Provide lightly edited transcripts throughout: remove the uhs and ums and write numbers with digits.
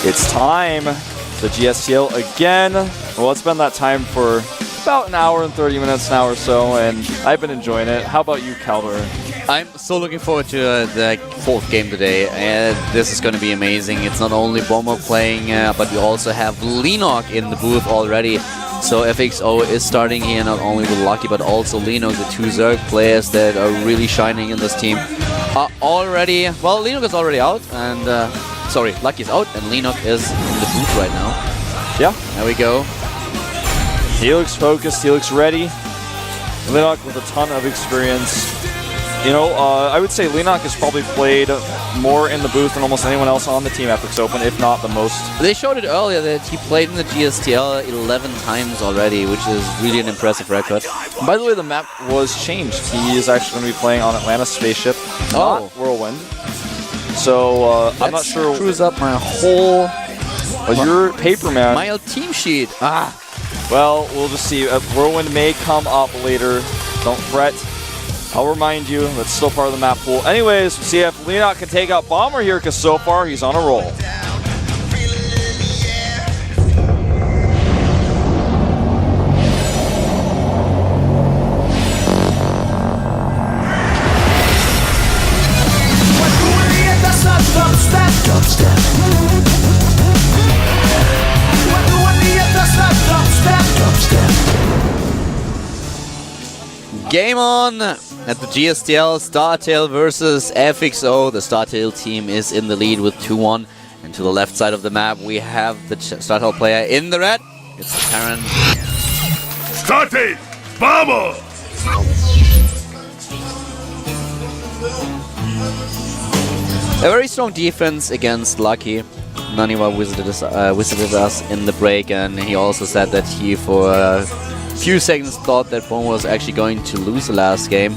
It's time. The GSTL again. Well, it's been that time for about an hour and 30 minutes now or so, and I've been enjoying it. How about you, Calder? I'm so looking forward to the fourth game today. This is going to be amazing. It's not only Bomber playing, but we also have Lenok in the booth already. So FXO is starting here not only with Lucky, but also Lenok, the two Zerg players that are really shining in this team. Already, well, Lenok is already out, and sorry, Lucky's out, and Lenok is in the booth right now. Yeah. There we go. He looks focused, he looks ready. Lenok with a ton of experience. You know, I would say Lenok has probably played more in the booth than almost anyone else on the Team FX Open, if not the most. They showed it earlier that he played in the GSTL 11 times already, which is really an impressive record. By the way, the map was changed. He is actually going to be playing on Atlantis Spaceship, not Whirlwind. So, I'm not sure. Screws up my whole... your paper, man. My team sheet. Well, we'll just see. Whirlwind may come up later. Don't fret. I'll remind you, that's still part of the map pool. Anyways, we'll see if Lenok can take out Bomber here, because so far he's on a roll. Game on at the GSTL, StarTale versus FXO. The StarTale team is in the lead with 2-1. And to the left side of the map, we have the StarTale player in the red. It's Pennant. StarTale! Bomber! A very strong defense against Lucky. Naniwa visited us in the break, and he also said that he, for a few seconds, thought that Bomber was actually going to lose the last game,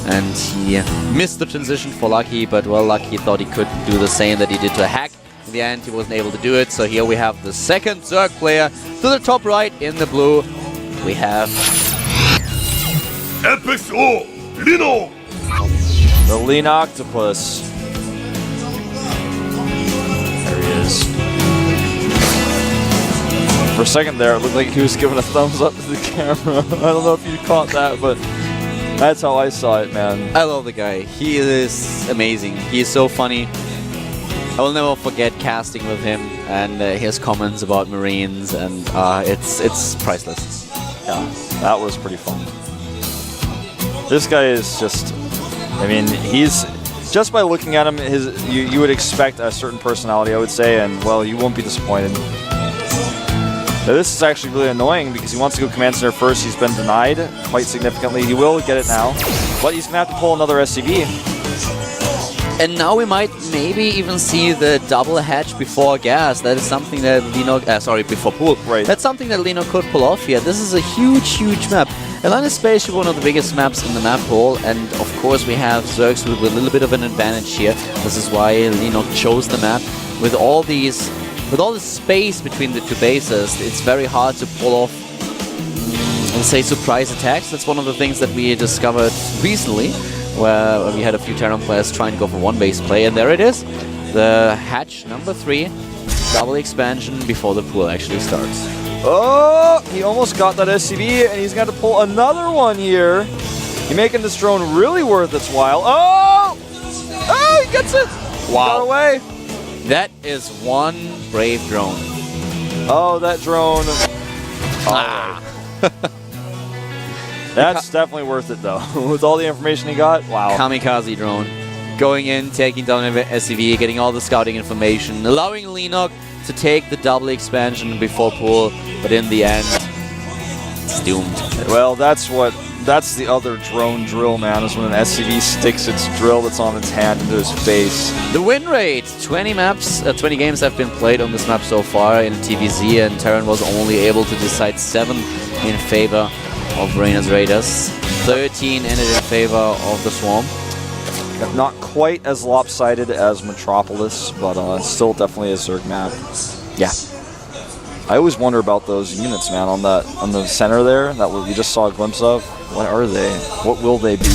and he missed the transition for Lucky, but well, Lucky thought he could do the same that he did to Hack. In the end, he wasn't able to do it, so here we have the second Zerg player to the top right in the blue. We have... FXO! Lino! The Lean Octopus. There he is. For a second there, it looked like he was giving a thumbs up to the camera. I don't know if you caught that, but that's how I saw it, man. I love the guy. He is amazing. He is so funny. I will never forget casting with him and his comments about Marines, and it's priceless. Yeah, that was pretty fun. This guy is just, I mean, he's, just by looking at him, you would expect a certain personality, I would say, and well, you won't be disappointed. Now, this is actually really annoying because he wants to go Command Center first. He's been denied quite significantly. He will get it now, but he's going to have to pull another SCV. And now we might maybe even see the double hatch before gas. That is something that Lino, before pool. Right. That's something that Lino could pull off here. This is a huge, huge map. Atlantis Spaceship, one of the biggest maps in the map pool, and of course we have Zergs with a little bit of an advantage here. This is why Lino chose the map. With all the space between the two bases, it's very hard to pull off, let's say, surprise attacks. That's one of the things that we discovered recently, where we had a few Terran players trying to go for one base play, and there it is. The hatch number 3, double expansion before the pool actually starts. Oh, he almost got that SCV, and he's got to pull another one here. He's making this drone really worth its while. Oh! Oh, he gets it! Wow. Got away. That is one brave drone. Oh, that drone. That's definitely worth it, though. With all the information he got, wow. Kamikaze drone. Going in, taking down an SCV, getting all the scouting information, allowing Lenok to take the double expansion before pool, but in the end, it's doomed. Well, that's the other drone drill, man, is when an SCV sticks its drill that's on its hand into his face. The win rate, 20 games have been played on this map so far in TVZ, and Terran was only able to decide 7 in favor of Reina's Raiders. 13 ended in favor of the Swarm. Not quite as lopsided as Metropolis, but still definitely a Zerg map. Yeah. I always wonder about those units, man, on the center there that we just saw a glimpse of. What are they? What will they be?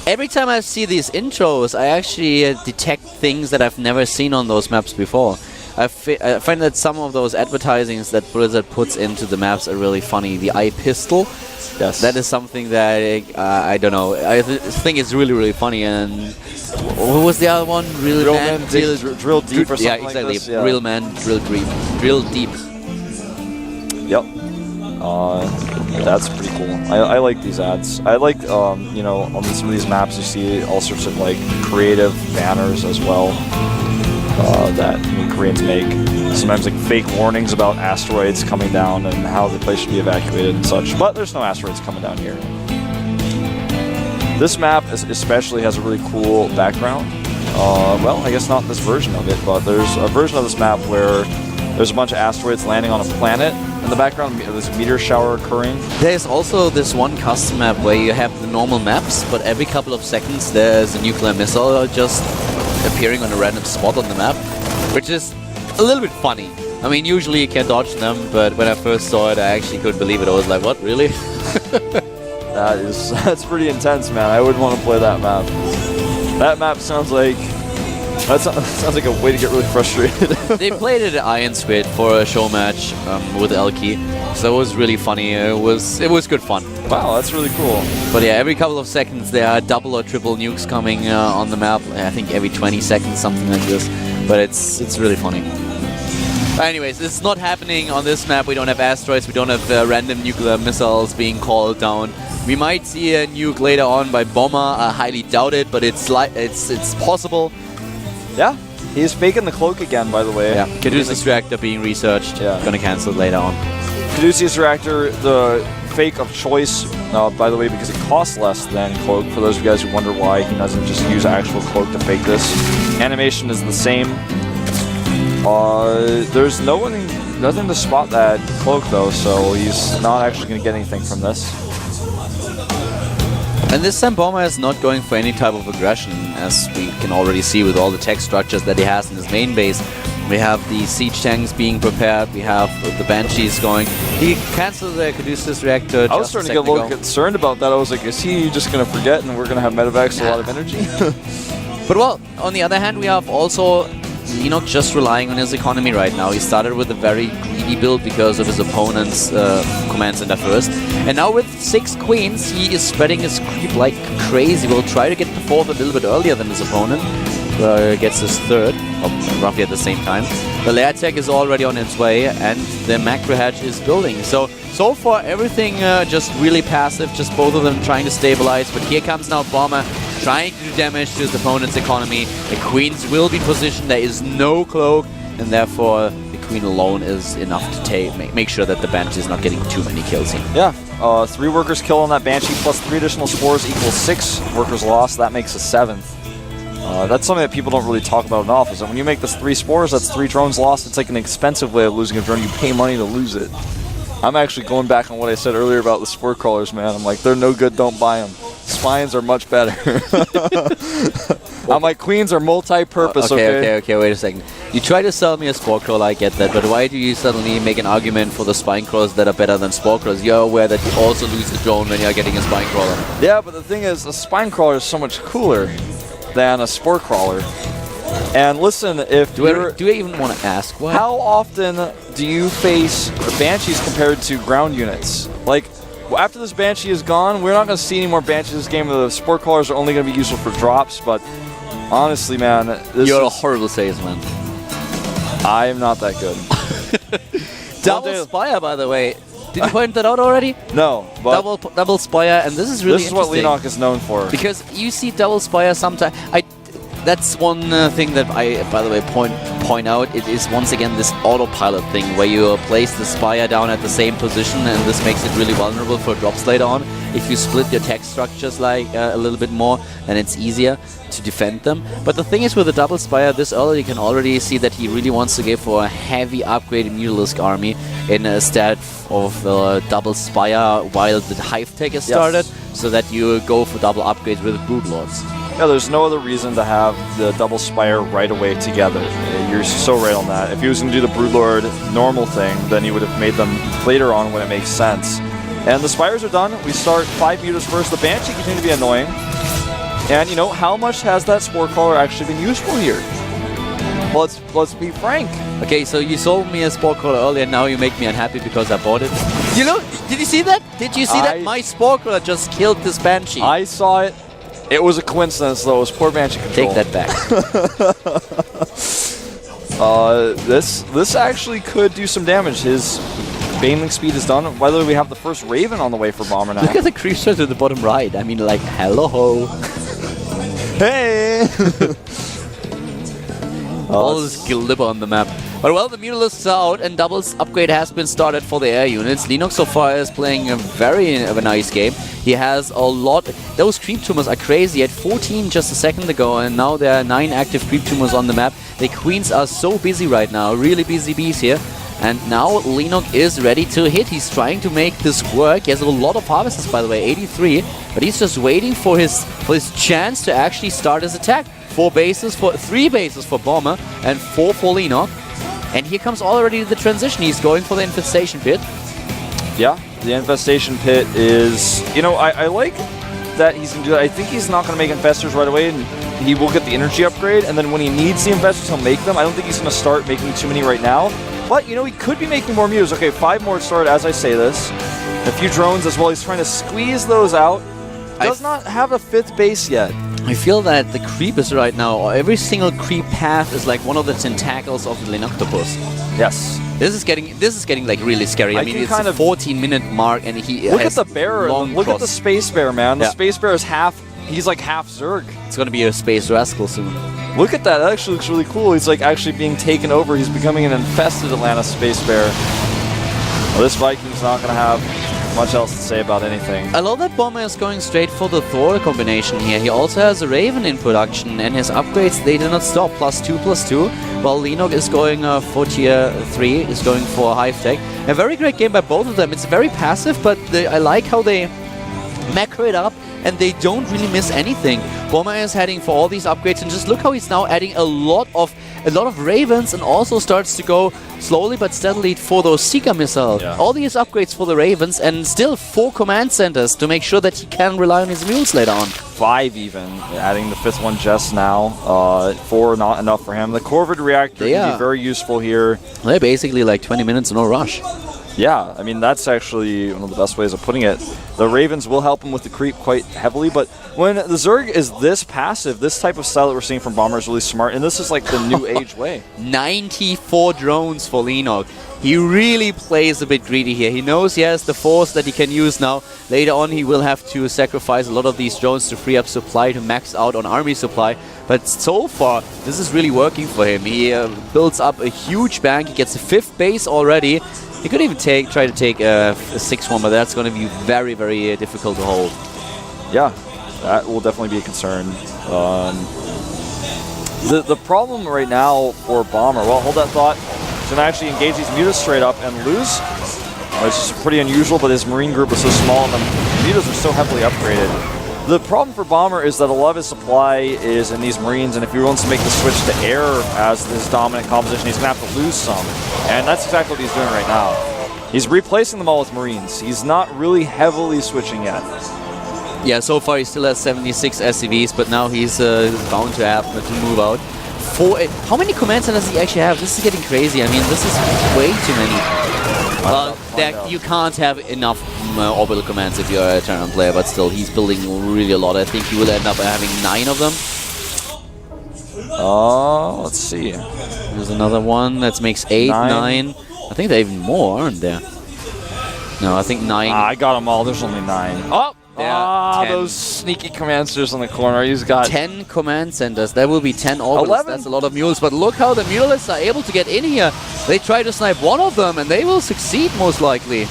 Every time I see these intros, I actually detect things that I've never seen on those maps before. I find that some of those advertisings that Blizzard puts into the maps are really funny. The eye pistol, Yes. that is something that I don't know. I think it's really, really funny. And what was the other one? Real man drill deep or something yeah, exactly. like this. Yeah. Real man drill deep. Yep. That's pretty cool. I like these ads. I like, you know, on some of these maps you see all sorts of like creative banners as well that Koreans make. Sometimes like fake warnings about asteroids coming down and how the place should be evacuated and such. But there's no asteroids coming down here. This map especially has a really cool background. Well, I guess not this version of it, but there's a version of this map where there's a bunch of asteroids landing on a planet. In the background, there's a meteor shower occurring. There's also this one custom map where you have the normal maps, but every couple of seconds there's a nuclear missile just appearing on a random spot on the map, which is a little bit funny. I mean, usually you can dodge them, but when I first saw it, I actually couldn't believe it. I was like, what, really? That's pretty intense, man. I wouldn't want to play that map. That map sounds like sounds like a way to get really frustrated. They played it at Iron Squid for a show match with Elky, so it was really funny. It was good fun. Wow, that's really cool. But yeah, every couple of seconds there are double or triple nukes coming on the map. I think every 20 seconds, something like this. But it's really funny. But anyways, it's not happening on this map. We don't have asteroids. We don't have random nuclear missiles being called down. We might see a nuke later on by Bomber. I highly doubt it, but it's possible. Yeah, he's faking the cloak again, by the way. Yeah, Caduceus Reactor being researched. Yeah. Gonna cancel it later on. Caduceus Reactor, the fake of choice, by the way, because it costs less than cloak. For those of you guys who wonder why he doesn't just use actual cloak to fake this. Animation is the same. There's nothing to spot that cloak though, so he's not actually going to get anything from this. And this time Bomber is not going for any type of aggression, as we can already see with all the tech structures that he has in his main base. We have the siege tanks being prepared, we have the Banshees going. He cancelled the Caduceus Reactor. I was starting to get a little concerned about that. I was like, is he just going to forget and we're going to have medevacs a lot of energy? But well, on the other hand, we have also Lenok just relying on his economy right now. He started with a very greedy build because of his opponent's command center first. And now with 6 queens, he is spreading his creep like crazy. Will try to get the 4th a little bit earlier than his opponent. Gets his 3rd, roughly at the same time. The lair tech is already on its way, and the macro hatch is building. So far, everything just really passive, just both of them trying to stabilize. But here comes now Bomber, trying to do damage to his opponent's economy. The queens will be positioned, there is no cloak, and therefore the queen alone is enough to make sure that the Banshee is not getting too many kills here. Yeah, 3 workers kill on that Banshee, plus 3 additional spores equals 6 workers lost. That makes a 7th. That's something that people don't really talk about enough, is that when you make this 3 spores, that's 3 drones lost. It's like an expensive way of losing a drone. You pay money to lose it. I'm actually going back on what I said earlier about the spore crawlers, man. I'm like, they're no good, don't buy them. Spines are much better. I'm like, queens are multi-purpose, okay, wait a second. You try to sell me a spore crawler, I get that, but why do you suddenly make an argument for the spine crawlers that are better than spore crawlers? You're aware that you also lose the drone when you're getting a spine crawler. Yeah, but the thing is, a spine crawler is so much cooler than a spore crawler. And listen, if do I even want to ask why? How often do you face Banshees compared to ground units? Like, after this Banshee is gone, we're not going to see any more Banshees this game. The spore crawlers are only going to be useful for drops, but honestly, man, you're a horrible salesman. I am not that good. Double Spire, by the way. Did you point that out already? No, but double Spire, and this is really this is what Lenok is known for. Because you see double Spire sometimes. That's one thing that I, by the way, point out. It is once again this autopilot thing where you place the Spire down at the same position, and this makes it really vulnerable for drops later on. If you split your tech structures like a little bit more, then it's easier to defend them. But the thing is, with the double Spire, this early you can already see that he really wants to go for a heavy upgrade in Mutalisk army instead of double Spire while the Hive tech is started, so that you go for double upgrades with Broodlords. Yeah, there's no other reason to have the double Spire right away together. You're so right on that. If he was going to do the Broodlord normal thing, then he would have made them later on when it makes sense. And the Spires are done. We start 5 meters first. The Banshee continue to be annoying. And, you know, how much has that Spore Crawler actually been useful here? let's be frank. Okay, so you sold me a Sport Crawler earlier, now you make me unhappy because I bought it. You know, did you see that? Did you see that? My Sport Crawler just killed this Banshee. I saw it. It was a coincidence, though. It was poor Banshee control. Take that back. This actually could do some damage. His Baneling speed is done. By the way, we have the first Raven on the way for Bomber now. Look at the creature to the bottom right. I mean, like, hello. Hey! All this glibber on the map. But well, the Mutalisks are out and Double's upgrade has been started for the air units. Linux so far is playing a very nice game. He has a lot. Those creep tumors are crazy. At 14 just a second ago, and now there are 9 active creep tumors on the map. The queens are so busy right now, really busy bees here. And now Linux is ready to hit. He's trying to make this work. He has a lot of harvests, by the way, 83. But he's just waiting for his chance to actually start his attack. 3 bases for Bomber and 4 for Linux. And here comes already the transition. He's going for the Infestation Pit. Yeah, the Infestation Pit is... You know, I like that he's going to do that. I think he's not going to make Infestors right away, and he will get the energy upgrade, and then when he needs the Infestors, he'll make them. I don't think he's going to start making too many right now. But, you know, he could be making more Mews. Okay, 5 more start as I say this. A few drones as well. He's trying to squeeze those out. Does not have a 5th base yet. I feel that the creep is right now, or every single creep path is like one of the tentacles of the Linoctopus. Yes. This is getting like really scary. I mean, it's a 14-minute mark, and he look at the bear. Look at the space bear, man. The space bear is half. He's like half Zerg. It's gonna be a space rascal soon. Look at that. That actually looks really cool. He's like actually being taken over. He's becoming an infested Atlantis space bear. Well, this Viking's not gonna have much else to say about anything. I love that Bomber is going straight for the Thor combination here. He also has a Raven in production, and his upgrades, they do not stop. +2/+2, while Linux is going for tier 3, is going for Hive Tech. A very great game by both of them. It's very passive, but I like how they macro it up, and they don't really miss anything. Bomber is heading for all these upgrades, and just look how he's now adding a lot of Ravens, and also starts to go slowly but steadily for those Seeker missiles. Yeah. All these upgrades for the Ravens, and still 4 command centers to make sure that he can rely on his mules later on. 5 even, adding the 5th one just now. 4 not enough for him. The Corvid reactor can be very useful here. They're basically like 20 minutes, no rush. Yeah, I mean, that's actually one of the best ways of putting it. The Ravens will help him with the creep quite heavily, but when the Zerg is this passive, this type of style that we're seeing from Bomber is really smart, and this is like the new age way. 94 drones for Linux. He really plays a bit greedy here. He knows he has the force that he can use now. Later on, he will have to sacrifice a lot of these drones to free up supply to max out on army supply. But so far, this is really working for him. He builds up a huge bank. He gets a 5th base already. He could even try to take a 6th one, but that's going to be very, very difficult to hold. Yeah, that will definitely be a concern. The problem right now for Bomber, well, hold that thought. He's going to actually engage these mutas straight up and lose, which is pretty unusual, but his Marine group is so small and the mutas are so heavily upgraded. The problem for Bomber is that a lot of his supply is in these Marines, and if he wants to make the switch to air as this dominant composition, he's going to have to lose some. And that's exactly what he's doing right now. He's replacing them all with Marines. He's not really heavily switching yet. Yeah, so far he still has 76 SCVs, but now he's bound to have to move out. How many command centers does he actually have? This is getting crazy. I mean, this is way too many. You can't have enough orbital commands if you're a Terran player, but still, he's building really a lot. I think he will end up having 9 of them. Let's see. There's another one that makes 8, 9. I think there are even more, aren't there? No, I think 9. I got them all. There's only 9. Oh! Yeah, those sneaky commanders on the corner. He's got 10 command centers. There will be 10 orbitals. 11. That's a lot of mules. But look how the Mutalisks are able to get in here. They try to snipe one of them, and they will succeed most likely.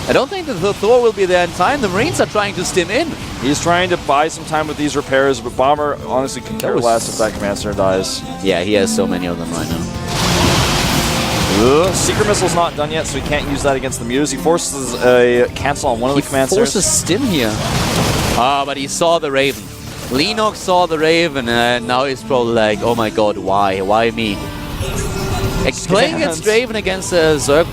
I don't think that the Thor will be there in time. The Marines are trying to stim in. He's trying to buy some time with these repairs, but Bomber honestly can care less if that command center dies. Yeah, he has so many of them right now. Secret Missile's not done yet, so he can't use that against the Mutas. He forces a cancel on one of the command centers. He forces stim here. But he saw the Raven. Linux saw the Raven, and now he's probably like, oh my god, why? Why me? Playing against Draven, against Zerg,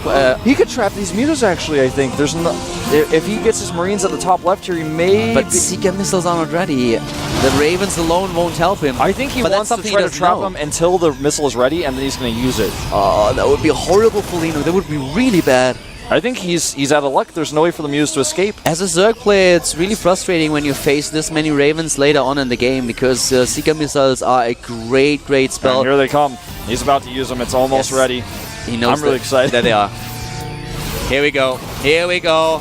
he could trap these meters actually, I think. There's no, if he gets his Marines at the top left here, he may... But Seeker missiles are not ready. The Ravens alone won't help him. I think he wants to try to trap him until the missile is ready, and then he's going to use it. Oh, that would be horrible for Lino. That would be really bad. I think he's out of luck. There's no way for the Muse to escape. As a Zerg player, it's really frustrating when you face this many Ravens later on in the game, because Seeker missiles are a great, great spell. And here they come. He's about to use them. It's almost ready. He knows I'm really excited. There they are. Here we go. Here we go.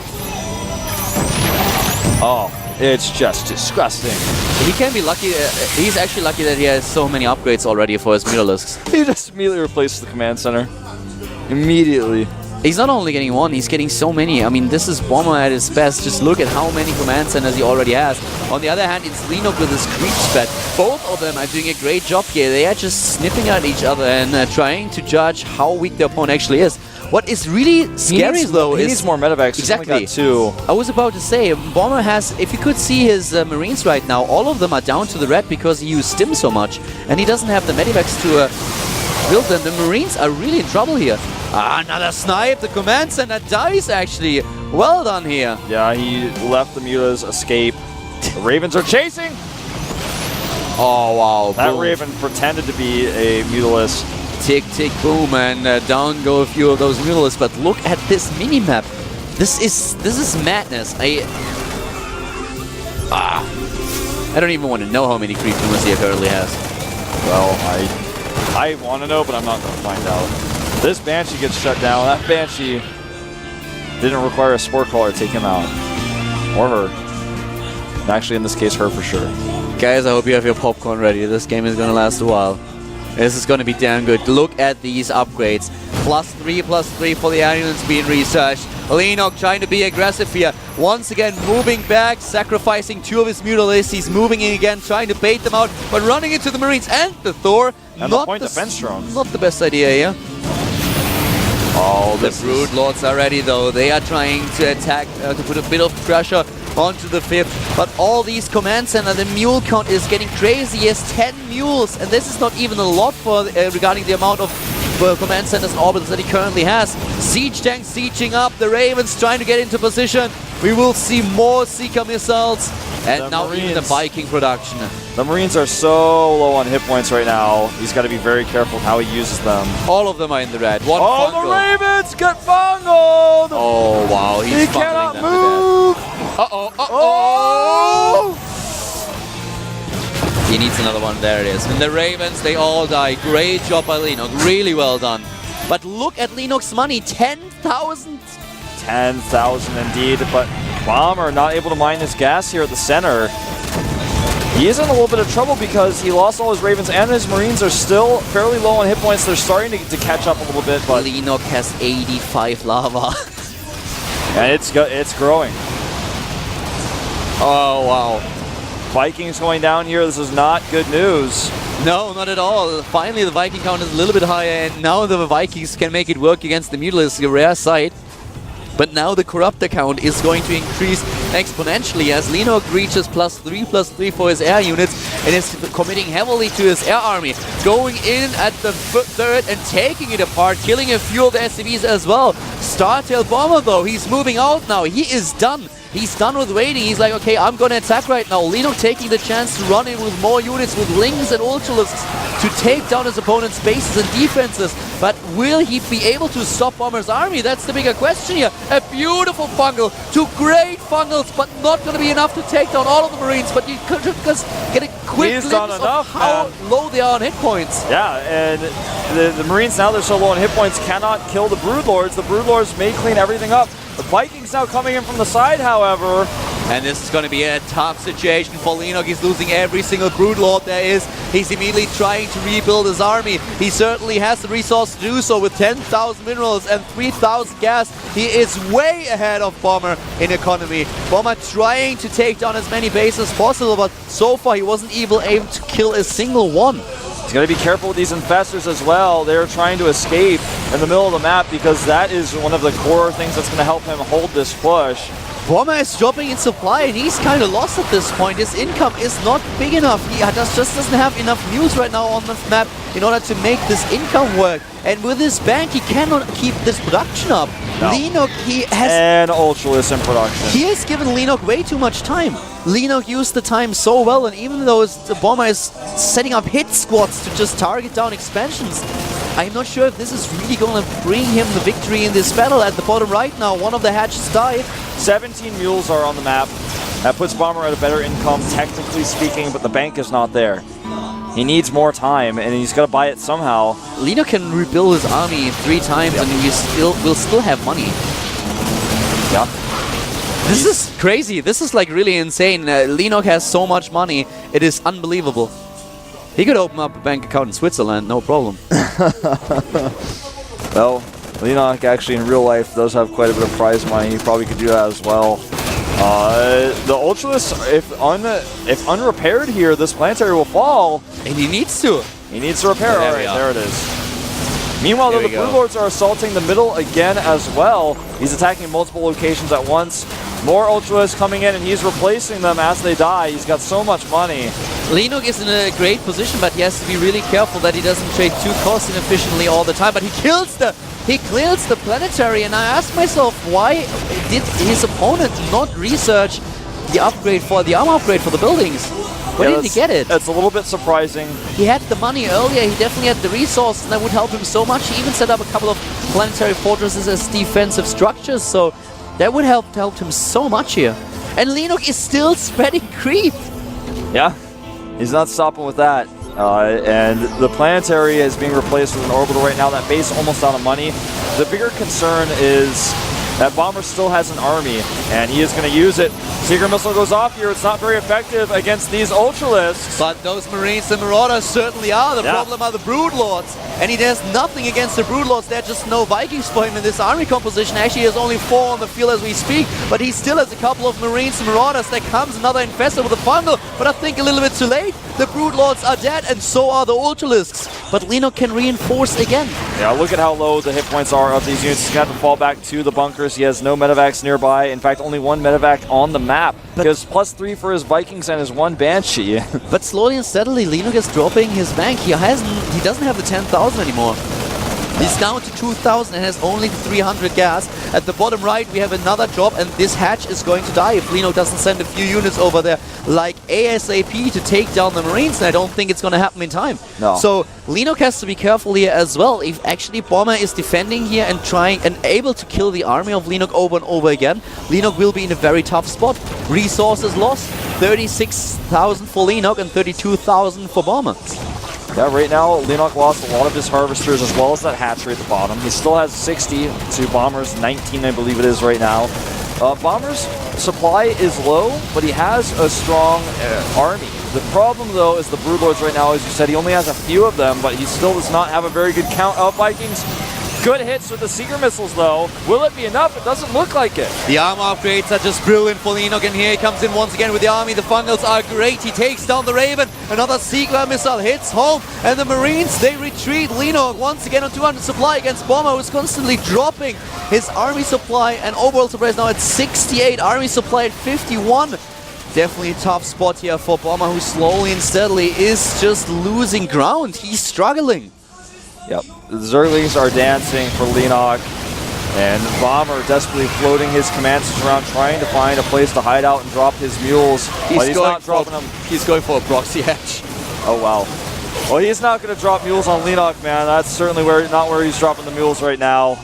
Oh, it's just disgusting. He can be lucky. He's actually lucky that he has so many upgrades already for his Mutalisks. He just immediately replaces the command center. Immediately. He's not only getting one, he's getting so many. I mean, this is Bomber at his best. Just look at how many command centers he already has. On the other hand, it's Linux with his creep spread. Both of them are doing a great job here. They are just sniffing at each other and trying to judge how weak their opponent actually is. What is really scary, though, he is... needs more medevacs. Exactly. He's only got 2. I was about to say, Bomber has... If you could see his Marines right now, all of them are down to the red because he used Stim so much. And he doesn't have the medevacs to build them. The Marines are really in trouble here. Another snipe. The command center dies, actually. Well done here. Yeah, he left the Mutas escape. The Ravens are chasing. Oh, wow. That Boom. Raven pretended to be a Mutalist. Tick, tick, boom, and down go a few of those Mutalisks. But look at this mini-map. This is madness. I don't even want to know how many creep tumors he currently has. Well, I want to know, but I'm not going to find out. This Banshee gets shut down. That Banshee didn't require a Spore Crawler to take him out. Or her. Actually, in this case, her for sure. Guys, I hope you have your popcorn ready. This game is going to last a while. This is going to be damn good. Look at these upgrades. +3/+3 for the air units being researched. Lenok trying to be aggressive here. Once again, moving back, sacrificing 2 of his Mutalisks. He's moving in again, trying to bait them out, but running into the Marines and the Thor. And the point defense drone. Not the best idea here. Oh, the Brood Lords are ready, though. They are trying to attack, to put a bit of pressure onto the 5th. But all these command center, the mule count is getting crazy. He has 10 mules, and this is not even a lot for regarding the amount of command centers and orbitals that he currently has. Siege tanks sieging up. The Ravens trying to get into position. We will see more Seeker missiles. And now even the Viking production. The Marines are so low on hit points right now. He's got to be very careful how he uses them. All of them are in the red. One oh, fungal. The Ravens get fungled! Oh, wow. He cannot move! Uh-oh, He needs another one. There it is. And the Ravens, they all die. Great job by Lenok. Really well done. But look at Lenok's money. 10,000. 10,000 indeed. But Bomber not able to mine his gas here at the center. He is in a little bit of trouble because he lost all his Ravens and his Marines are still fairly low on hit points. They're starting to catch up a little bit, but Lenok has 85 lava. And it's growing. Oh, wow. Vikings going down here. This is not good news. No, not at all. Finally, the Viking count is a little bit higher, and now the Vikings can make it work against the Mutalisks, a rare sight. But now the Corruptor count is going to increase exponentially as Lenok reaches +3/+3 for his air units and is committing heavily to his air army. Going in at the 3rd and taking it apart, killing a few of the SCVs as well. StarTale Bomber, though, he's moving out now. He is done. He's done with waiting. He's like, okay, I'm going to attack right now. Lenok taking the chance to run in with more units, with Lings and Ultralisks to take down his opponent's bases and defenses. But will he be able to stop Bomber's army? That's the bigger question here. A beautiful fungal, 2 great fungals, but not going to be enough to take down all of the Marines. But you could just get a quick glimpse of how low they are on hit points. Yeah, and the Marines, now they're so low on hit points, cannot kill the Broodlords. The Broodlords may clean everything up. The Vikings now coming in from the side, however. And this is going to be a tough situation for Lenok. He's losing every single Broodlord there is. He's immediately trying to rebuild his army. He certainly has the resource to do so with 10,000 minerals and 3,000 gas. He is way ahead of Bomber in economy. Bomber trying to take down as many bases as possible, but so far he wasn't even able to kill a single one. He's got to be careful with these infestors as well. They're trying to escape in the middle of the map because that is one of the core things that's going to help him hold this push. Bomber is dropping in supply and he's kind of lost at this point. His income is not big enough. He just doesn't have enough mules right now on the map in order to make this income work. And with his bank, he cannot keep this production up. No. Leenock, he has... And Ultralisk in production. He has given Leenock way too much time. Leenock used the time so well, and even though the Bomber is setting up hit squads to just target down expansions, I'm not sure if this is really going to bring him the victory in this battle. At the bottom right now, one of the hatches died. 17 mules are on the map. That puts Bomber at a better income, technically speaking, but the bank is not there. He needs more time, and he's got to buy it somehow. Leenock can rebuild his army 3 times, and he will still have money. Yeah. This is crazy. This is like really insane. Leenock has so much money. It is unbelievable. He could open up a bank account in Switzerland, no problem. Well, Leenock actually in real life does have quite a bit of prize money. He probably could do that as well. The Ultralisk, if unrepaired here, this planetary will fall. And he needs to. He needs to repair. There All right, there it is. Meanwhile, though, the Blue Lords are assaulting the middle again as well. He's attacking multiple locations at once. More Ultralisks coming in, and he's replacing them as they die. He's got so much money. Leenock is in a great position, but he has to be really careful that he doesn't trade too cost inefficiently all the time. But he clears the planetary, and I asked myself, why did his opponent not research the upgrade for the armor upgrade for the buildings? Where did he get it? That's a little bit surprising. He had the money earlier, he definitely had the resources, and that would help him so much. He even set up a couple of planetary fortresses as defensive structures, so that would help him so much here. And Leenock is still spreading creep. Yeah, he's not stopping with that. And the planetary is being replaced with an orbital right now. That base almost out of money. The bigger concern is that Bomber still has an army, and he is going to use it. Secret Missile goes off here. It's not very effective against these Ultralisks. But those Marines and Marauders certainly are. The problem are the Broodlords. And he does nothing against the Broodlords. There are just no Vikings for him in this army composition. Actually, he has only 4 on the field as we speak. But he still has a couple of Marines and Marauders. There comes another Infestor with a Fungal. But I think a little bit too late. The Broodlords are dead, and so are the Ultralisks. But Leenock can reinforce again. Yeah, look at how low the hit points are of these units. He's got to fall back to the bunkers. He has no medevacs nearby. In fact, only 1 medevac on the map. Because +3 for his Vikings and his 1 Banshee. But slowly and steadily, Leenock is dropping his bank. He doesn't have the 10,000 anymore. He's down to 2,000 and has only 300 gas. At the bottom right, we have another drop, and this hatch is going to die if Leenock doesn't send a few units over there like ASAP to take down the Marines, and I don't think it's going to happen in time. No. So Leenock has to be careful here as well. If actually Bomber is defending here and trying and able to kill the army of Leenock over and over again, Leenock will be in a very tough spot. Resources lost, 36,000 for Leenock and 32,000 for Bomber. Yeah, right now, Leenock lost a lot of his harvesters as well as that hatchery at the bottom. He still has 60 to Bomber's 19, I believe it is right now. Bomber's supply is low, but he has a strong army. The problem, though, is the Broodlords right now. As you said, he only has a few of them, but he still does not have a very good count of Vikings. Good hits with the Seeker missiles, though. Will it be enough? It doesn't look like it. The armor upgrades are just brilliant for Leenock, and here he comes in once again with the army. The Fungals are great. He takes down the Raven. Another Seeker missile hits home, and the Marines, they retreat. Leenock once again on 200 supply against Bomber, who's constantly dropping his army supply, and overall supply is now at 68. Army supply at 51. Definitely a tough spot here for Bomber, who slowly and steadily is just losing ground. He's struggling. Yep, the Zerglings are dancing for Leenock, and Bomber desperately floating his command system around, trying to find a place to hide out and drop his mules. He's not dropping them. He's going for a proxy hatch. Oh, wow. Well, he's not going to drop mules on Leenock, man. That's certainly not where he's dropping the mules right now.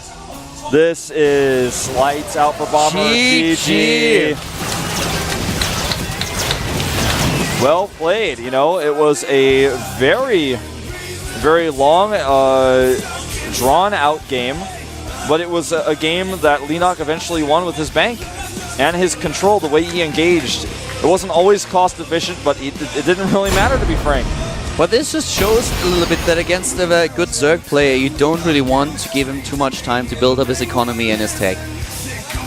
This is lights out for Bomber. GG. Well played. You know, it was a very long, drawn-out game, but it was a game that Leenock eventually won with his bank and his control, the way he engaged. It wasn't always cost-efficient, but it didn't really matter, to be frank. But this just shows a little bit that against a good Zerg player, you don't really want to give him too much time to build up his economy and his tech.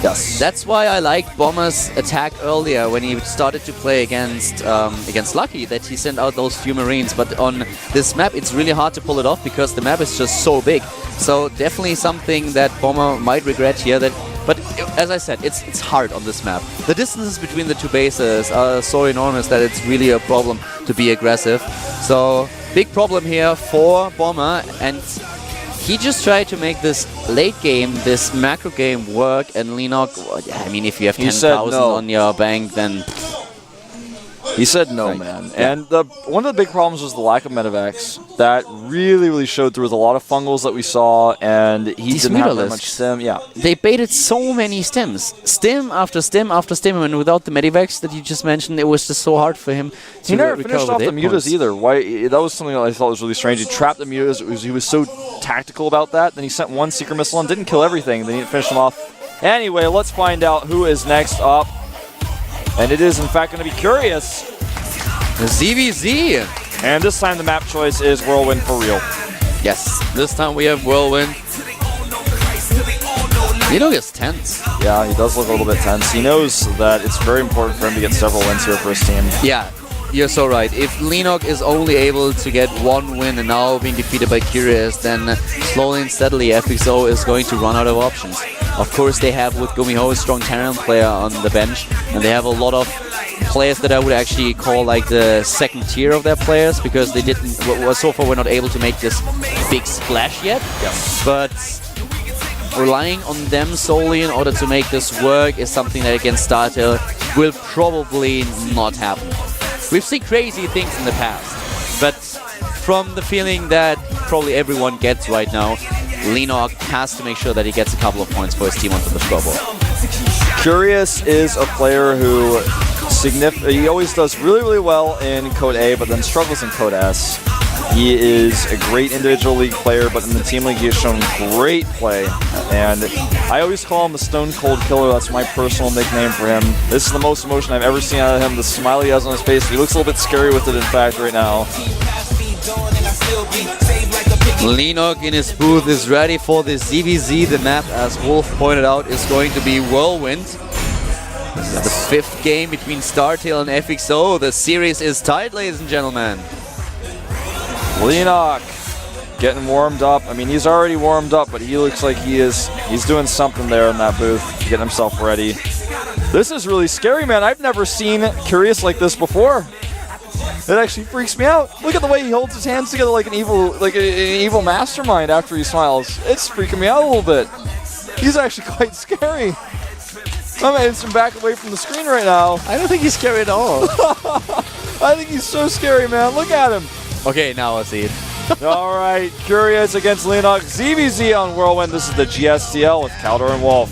Yes. That's why I liked Bomber's attack earlier when he started to play against Lucky, that he sent out those few Marines. But on this map, it's really hard to pull it off because the map is just so big. So definitely something that Bomber might regret here. But as I said, it's hard on this map. The distances between the two bases are so enormous that it's really a problem to be aggressive. So big problem here for Bomber, and he just tried to make this late game, this macro game work, and Lenok, I mean, if you have 10,000 on your bank, then... He said no, man. Yeah. And one of the big problems was the lack of Medivacs. That really showed through with a lot of fungals that we saw, and he didn't have that much stim. Yeah. They baited so many stims. Stim after stim after stim, and without the Medivacs that you just mentioned, it was just so hard for him to He never finished off the mutas either. Why? That was something that I thought was really strange. He trapped the mutas. He was so tactical about that. Then he sent one Seeker Missile and didn't kill everything. Then he didn't finish them off. Anyway, let's find out who is next up. And it is, in fact, going to be Curious. ZVZ. And this time the map choice is Whirlwind for real. Yes, this time we have Whirlwind. Lenok is tense. Yeah, he does look a little bit tense. He knows that it's very important for him to get several wins here for his team. Yeah, you're so right. If Lenok is only able to get one win and now being defeated by Curious, then slowly and steadily FXO is going to run out of options. Of course, they have with Gumiho a strong Terran player on the bench, and they have a lot of players that I would actually call like the second tier of their players, because they didn't, so far we're not able to make this big splash yet. Yes. But relying on them solely in order to make this work is something that against StarTale will probably not happen. We've seen crazy things in the past, but from the feeling that probably everyone gets right now, Lenok has to make sure that he gets a couple of points for his team onto the scoreboard. Curious is a player who he always does really well in Code A, but then struggles in Code S. He is a great individual league player, but in the team league he has shown great play. And I always call him the Stone Cold Killer. That's my personal nickname for him. This is the most emotion I've ever seen out of him. The smile he has on his face. He looks a little bit scary with it, in fact, right now. Lenok in his booth is ready for the ZVZ. The map, as Wolf pointed out, is going to be Whirlwind. This is the 5th game between StarTale and FXO. The series is tied, ladies and gentlemen. Lenok getting warmed up. I mean, he's already warmed up, but he looks like he's doing something there in that booth, getting himself ready. This is really scary, man. I've never seen Curious like this before. It actually freaks me out. Look at the way he holds his hands together like an evil mastermind after he smiles. It's freaking me out a little bit. He's actually quite scary. I'm going to back away from the screen right now. I don't think he's scary at all. I think he's so scary, man. Look at him. Okay, now I see it. All right, Curious against Lenok. ZVZ on Whirlwind. This is the GSTL with Caldor and Wolf.